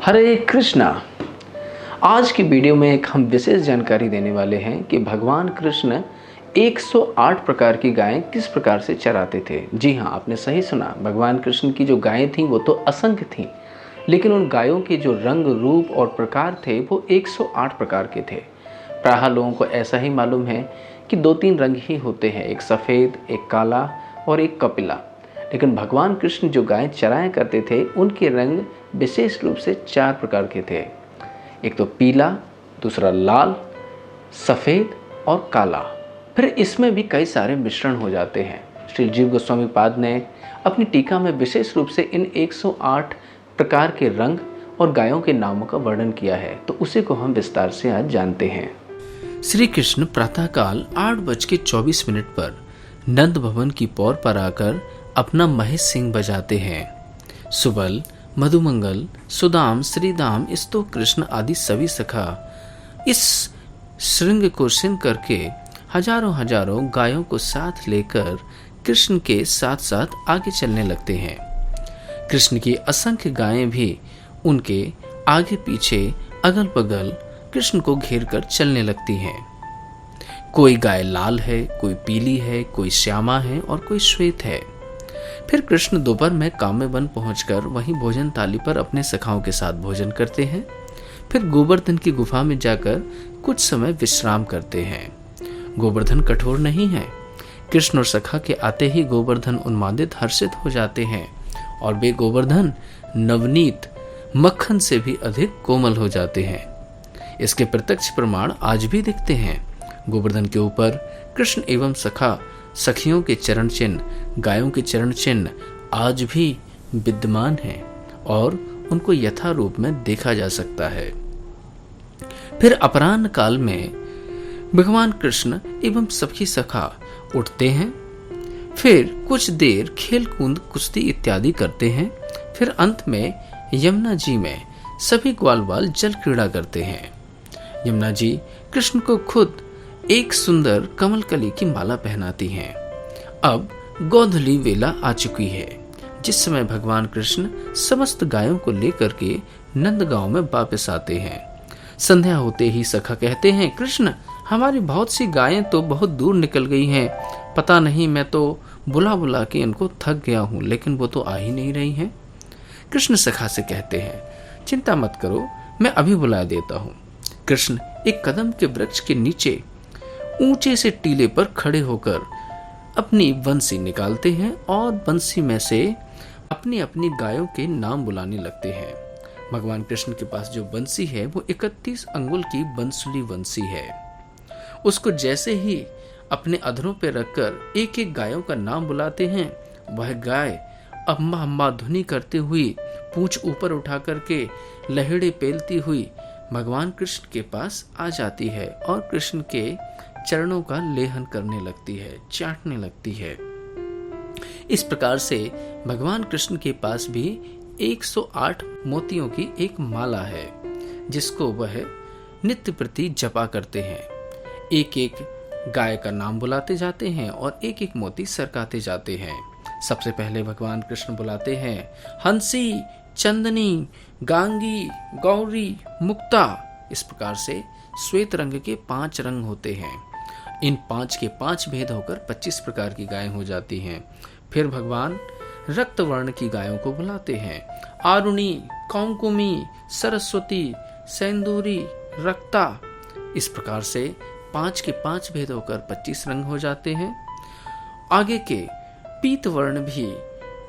हरे कृष्णा। आज की वीडियो में एक हम विशेष जानकारी देने वाले हैं कि भगवान कृष्ण 108 प्रकार की गायें किस प्रकार से चराते थे। जी हाँ, आपने सही सुना। भगवान कृष्ण की जो गायें थीं वो तो असंख्य थीं, लेकिन उन गायों के जो रंग, रूप और प्रकार थे वो 108 प्रकार के थे। प्रायः लोगों को ऐसा ही मालूम है कि 2-3 रंग ही होते हैं, एक सफ़ेद, एक काला और एक कपिला। लेकिन भगवान कृष्ण जो गायें चराया करते थे उनके रंग विशेष रूप से 4 प्रकार के थे। एक तो पीला, दूसरा लाल, सफ़ेद और काला। फिर इसमें भी कई सारे मिश्रण हो जाते हैं। श्री जीव गोस्वामी पाद ने अपनी टीका में विशेष रूप से इन 108 प्रकार के रंग और गायों के नामों का वर्णन किया है, तो उसी को हम विस्तार से आज जानते हैं। श्री कृष्ण प्रातःकाल 8:24 पर नंद भवन की पौर पर आकर अपना महेश सिंह बजाते हैं। सुबल, मधुमंगल, सुदाम, श्रीदाम, स्तो कृष्ण आदि सभी सखा इस श्रृंग को सुन करके हजारों गायों को साथ लेकर कृष्ण के साथ साथ आगे चलने लगते हैं। कृष्ण की असंख्य गायें भी उनके आगे पीछे अगल बगल कृष्ण को घेर कर चलने लगती हैं। कोई गाय लाल है, कोई पीली है, कोई श्यामा है और कोई श्वेत है। फिर कृष्ण दोपहर में काम्यवन पहुंचकर वहीं भोजन थाली पर अपने सखाओं के साथ भोजन करते हैं। फिर गोवर्धन की गुफा में जाकर कुछ समय विश्राम करते हैं। गोवर्धन कठोर नहीं है। कृष्ण और सखा के आते ही गोवर्धन उन्मादित, हर्षित हो जाते हैं और वे गोवर्धन नवनीत मक्खन से भी अधिक कोमल हो जाते हैं। इसके प्रत्यक्ष प्रमाण आज भी दिखते हैं। गोवर्धन के ऊपर कृष्ण एवं सखियों के चरण चिन्ह, गायों के चरण चिन्ह आज भी विद्यमान हैं और उनको यथारूप में देखा जा सकता है। फिर अपराह्न काल में भगवान कृष्ण एवं सखी सखा उठते हैं। फिर कुछ देर खेल कूद, कुश्ती इत्यादि करते हैं। फिर अंत में यमुना जी में सभी ग्वाल जल क्रीड़ा करते हैं। यमुना जी कृष्ण को खुद एक सुंदर कमलकली की माला पहनाती हैं। अब गोधूली वेला आ चुकी है, जिस समय भगवान कृष्ण समस्त गायों को लेकर के नंदगांव में वापस आते हैं। संध्या होते ही सखा कहते हैं, कृष्ण हमारी बहुत सी गायें तो बहुत दूर निकल गई हैं। पता नहीं, मैं तो बुला बुला के इनको थक गया हूँ, लेकिन वो तो आ ही नहीं रही हैं। कृष्ण सखा से कहते हैं, चिंता मत करो, मैं अभी बुला देता हूँ। कृष्ण एक कदम के वृक्ष के नीचे ऊंचे से टीले पर खड़े होकर अपनी बंसी निकालते हैं और बंसी में से अपनी अपनी गायों के नाम बुलाने लगते हैं। भगवान कृष्ण के पास जो बंसी है वो 31 अंगुल की बंसुली बंसी है। उसको जैसे ही अपने अधरों पर रखकर एक एक गायों का नाम बुलाते हैं, वह गाय अम्मा अम्मा ध्वनि करते हुई पूंछ ऊपर उठा करके लहेड़े पेलती हुई भगवान कृष्ण के पास आ जाती है और कृष्ण के चरणों का लेहन करने लगती है, चाटने लगती है। इस प्रकार से भगवान कृष्ण के पास भी 108 मोतियों की एक माला है, जिसको वह नित्य प्रति जपा करते हैं। एक एक गाय का नाम बुलाते जाते हैं और एक एक मोती सरकाते जाते हैं। सबसे पहले भगवान कृष्ण बुलाते हैं हंसी, चंदनी, गांगी, गौरी, मुक्ता। इस प्रकार से श्वेत रंग के 5 रंग होते हैं। इन 5 के 5 भेद होकर 25 प्रकार की गायें हो जाती हैं। फिर भगवान रक्त वर्ण की गायों को बुलाते हैं, आरुणी, कौकुमी, सरस्वती, सेंदूरी, रक्ता। इस प्रकार से 5 के 5 भेद होकर 25 रंग हो जाते हैं। आगे के पीत वर्ण भी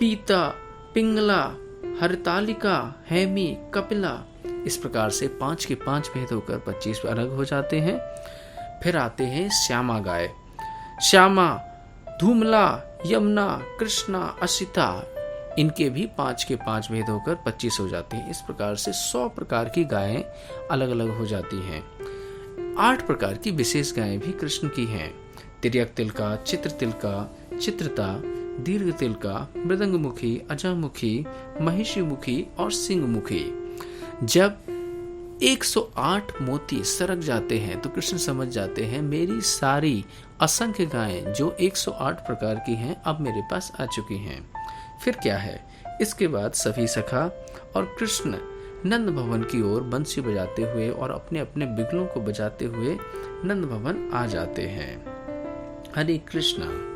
पीता, पिंगला, हरतालिका, हेमी, कपिला। इस प्रकार से 5 के 5 भेद होकर 25 अलग हो जाते हैं। फिर आते हैं श्यामा गाय, श्यामा, धूमला, यमुना, कृष्णा, असिता। इनके भी 5 के 5 भेद होकर 25 हो जाते हैं। इस प्रकार से 100 प्रकार की गायें अलग अलग हो जाती हैं। 8 प्रकार की विशेष गायें भी कृष्ण की हैं। तिर्यक तिलका, चित्र तिलका, चित्रता, दीर्घ तिलका, मृदंगमुखी, अजामुखी, महिषीमुखी और सिंहमुखी। जब 108 मोती सरक जाते हैं तो कृष्ण समझ जाते हैं मेरी सारी असंख्य गायें जो 108 प्रकार की हैं अब मेरे पास आ चुकी हैं। फिर क्या है, इसके बाद सभी सखा और कृष्ण नंद भवन की ओर बंसी बजाते हुए और अपने अपने बिगलों को बजाते हुए नंद भवन आ जाते हैं। हरे कृष्णा।